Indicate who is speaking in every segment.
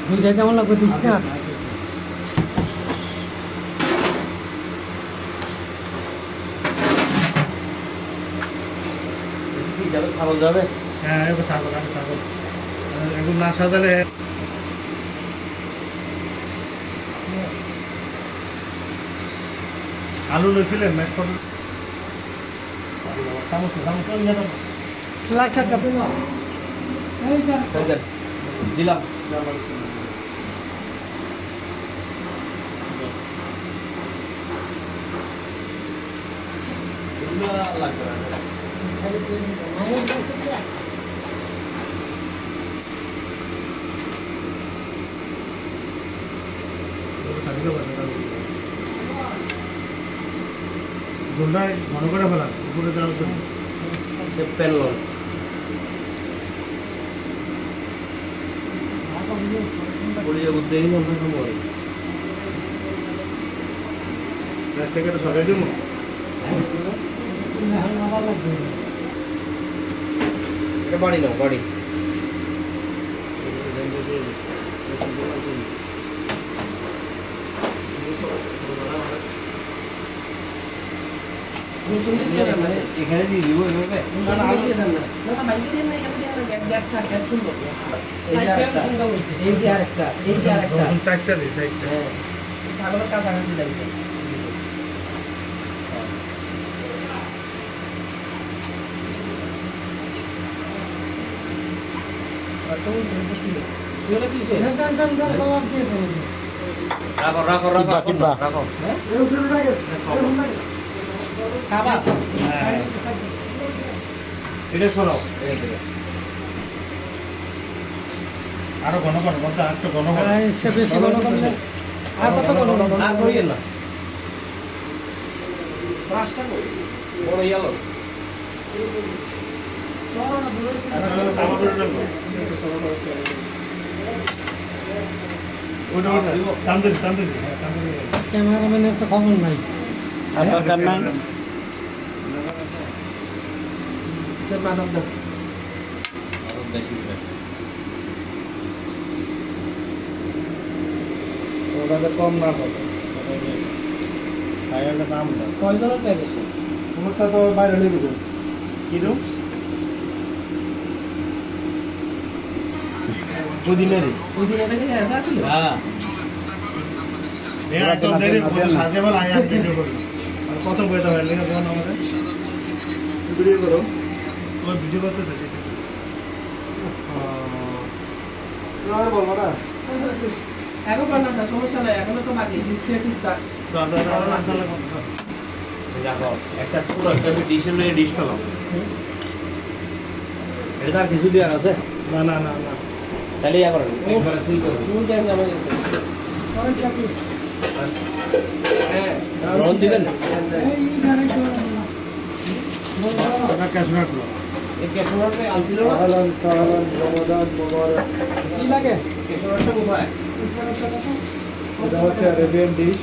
Speaker 1: দুইটা কেমন লাগবে দিস না
Speaker 2: ছাগল যাবে?
Speaker 3: হ্যাঁ ছাগল ছাগল এখন না সাজালে আলু লইছিলেন ম্যাচ ফটো
Speaker 1: স্লাইসারটা পেল
Speaker 2: দিলাম লাগবে
Speaker 3: গোলটায় ঘন করে ফেলান উপরে দেওয়ার জন্য
Speaker 2: পেন লোন পড়িয়ে উদ্যোগ সময়
Speaker 3: রাস্তাকে সরাই দেবো
Speaker 2: এটা বাড়ি না বাড়ি এখানে দিয়ে দিব এভাবে
Speaker 4: ছাগলের কাছাকাছি লাগছে
Speaker 2: রাখো রাখো রাখো রাখো এটা সরাও
Speaker 3: আরো ঘন ঘন বলতে আর তো ঘন ঘন
Speaker 1: বেশি ঘন করলে আর কত ঘন
Speaker 2: আর করিয়েন না বড় ইয়ালো
Speaker 1: ক্যামেরাম্যানের তো খবর নাই
Speaker 5: আর দরকার নাই
Speaker 3: ওটাতে কম না হবে খাইলে দাম না
Speaker 4: কয়জনের পেয়ে গেছে
Speaker 3: তোমারটা তো বাইরে নিয়ে দেবো কিরম
Speaker 2: পুদিনারি
Speaker 4: ওই দিন এটা কি হ্যাঁ ছিল
Speaker 2: হ্যাঁ
Speaker 3: একদম দেরি সাজে বল আই ভিডিও করব আর কত বইতে হয় লেখা কোন আমাদের ভিডিও করো তোমার ভিডিও করতে থাকি আর বলবো না
Speaker 4: এখন পার না স্যার সমস্যা নাই এখনো তো বাকি দিচ্ছে টুকটাক
Speaker 2: দেখো একটা ছোট একটা ডিশ নিয়ে ডিশ পেলাম এটা আর কিছু দেওয়ার আছে
Speaker 3: না না না না
Speaker 2: তাহলে ইয়া করেন একবারে সিল করুন
Speaker 4: চুল টাইম জমা গেছে হ্যাঁ
Speaker 2: রন দিবেন
Speaker 3: এটা ক্যাশ ব্যাক করো
Speaker 2: এই ক্যাশওয়ার্ডে আলছিল না
Speaker 3: সালাম সালাম রমাদান মোবারক
Speaker 1: কি লাগে
Speaker 2: ক্যাশওয়ার্ডটা কোথায়
Speaker 3: এটা হচ্ছে আরেবিয়ান ডিশ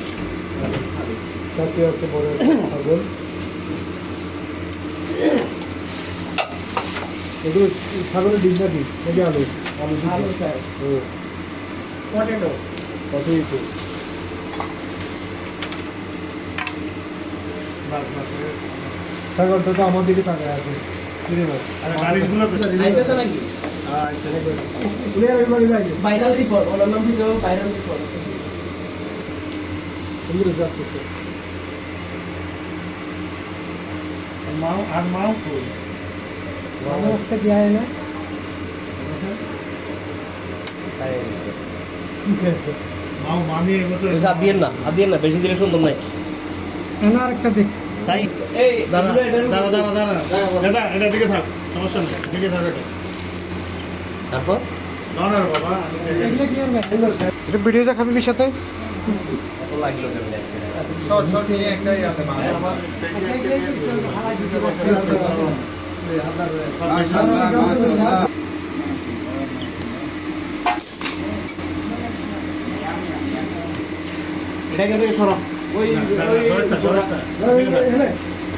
Speaker 3: সাথে হচ্ছে বড় ছাগল এগুলো ছাগলের ডিম নাকি নাকি আলু আলু
Speaker 4: ভালো স্যার
Speaker 3: ও
Speaker 4: পটেটো
Speaker 3: কতই তো ছাগলটা তো আমার দিকে তাকায় আছে
Speaker 4: আইতেছে নাকি ভাইরাল রিপোর্ট ওনার নাম ভিডিও ভাইরাল রিপোর্ট
Speaker 3: আর মাও কই
Speaker 1: আজকে দেওয়া হয় না
Speaker 3: মাও মামি এগোতে
Speaker 2: হাত দিয়েন না বেশি দিলে সুন্দর নাই
Speaker 1: এনে আরেকটা দেখ
Speaker 2: সাই এই
Speaker 3: দাঁড়া দাদা এটা দিকে থাক সমস্যা নেই দিকে থাক এটা
Speaker 2: তারপর
Speaker 3: না না বাবা
Speaker 1: এগুলো কি হবে
Speaker 5: এটা ভিডিও দেখাবি বির সাথে
Speaker 2: কত লাগলো কেমনে
Speaker 3: শর্ট শর্ট নিয়ে একটাই আছে মানে আমার
Speaker 2: এটাকে থেকে সরো ওই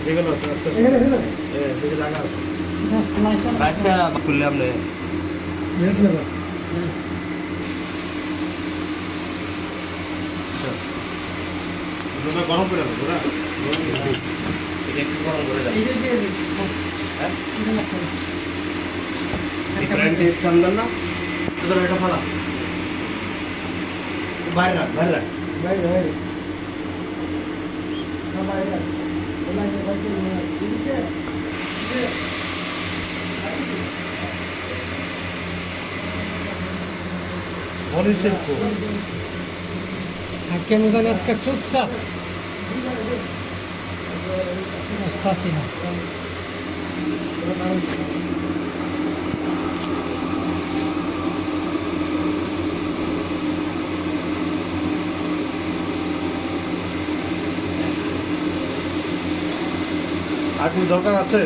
Speaker 3: এগুলো তো আস্তে আস্তে
Speaker 1: এখানে এখানে
Speaker 3: দেখে লাগা
Speaker 1: স্লাইসার
Speaker 2: রাইসটা খুললে আপনি
Speaker 1: বেশ নেবে
Speaker 3: দুধটা গরম করে দেবো না
Speaker 2: এটা একটু গরম করে দেন।
Speaker 1: এই যে দিয়ে দিই
Speaker 2: হ্যাঁ?
Speaker 1: এটা লাগবে না।
Speaker 2: ডিফারেন্ট টেস্ট আনবেন না? তোদের এটা ফালা। বাইরে রাখ, বাইরে রাখ।
Speaker 1: বাইরে বাইরে না বাইরে ওলাইতে বাইরে এদিকে
Speaker 3: মরিচ শিল্প
Speaker 1: আর কেন জানি আজকে চুপচাপ বুঝতেছি না
Speaker 3: আর কিছু দরকার আছে?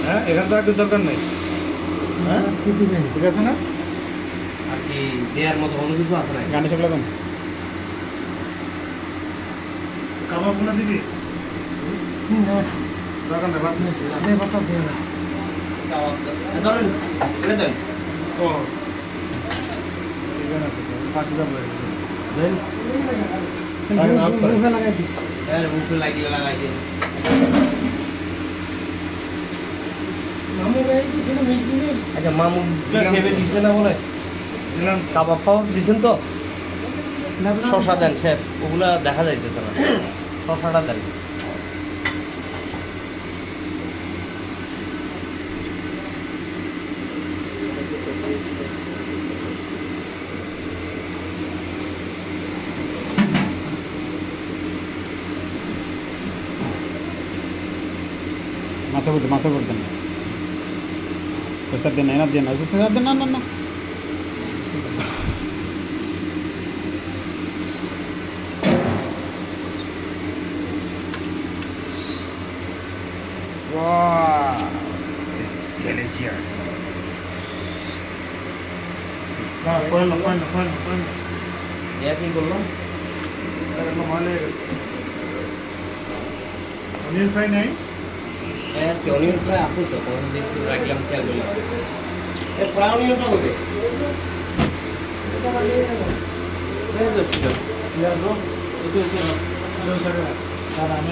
Speaker 3: হ্যাঁ, এখানে তো আর কিছু দরকার নেই। হ্যাঁ?
Speaker 1: কি দিবেন
Speaker 3: ঠিক আছে না?
Speaker 2: আর কি দেওয়ার মতো অন্য কিছু আছে না?
Speaker 5: গানে সকলে দেন
Speaker 3: কাবাব গুলো দিবি? দরকার নেই, বাদ নে।
Speaker 1: দে বাতা দিয়ে না
Speaker 2: ধরেন, এটা দেন।
Speaker 3: ও, এখানে আছে তো, 5,000 লাগে।
Speaker 2: দেন।
Speaker 1: মুখে লাগাই দিই
Speaker 2: মুখে লাগিয়ে লাগাই দেন।
Speaker 1: মামু ভাই কি ছিল মিক্সিং
Speaker 2: আচ্ছা মামু সেবে দিচ্ছে না বলে
Speaker 3: দিলাম।
Speaker 2: কাবাব ফাবাব দিচ্ছেন তো শশা দেন শেফ, ওগুলা দেখা যাইতেছে না, শশাটা দেন।
Speaker 5: মাসা করতেন পেশার দেন এনার দেন পেশার দেন না না না Wow, this is delicious.
Speaker 3: না, করে নাও, করে নাও, করে নাও, করে নাও।
Speaker 2: ইয়া কি করলাম?
Speaker 3: এটা একদম ভালো হয়ে গেছে। অনিয়ন ফ্রাই নাই?
Speaker 2: হ্যাঁ, অনিয়ন ফ্রাই আছে তো, তখন দেখতে রাখলাম খেয়াল করলাম। ফ্রাই অনিয়নটা হবে।
Speaker 3: পেঁয়াজ, এই তো, এই তো, এই তো, আমি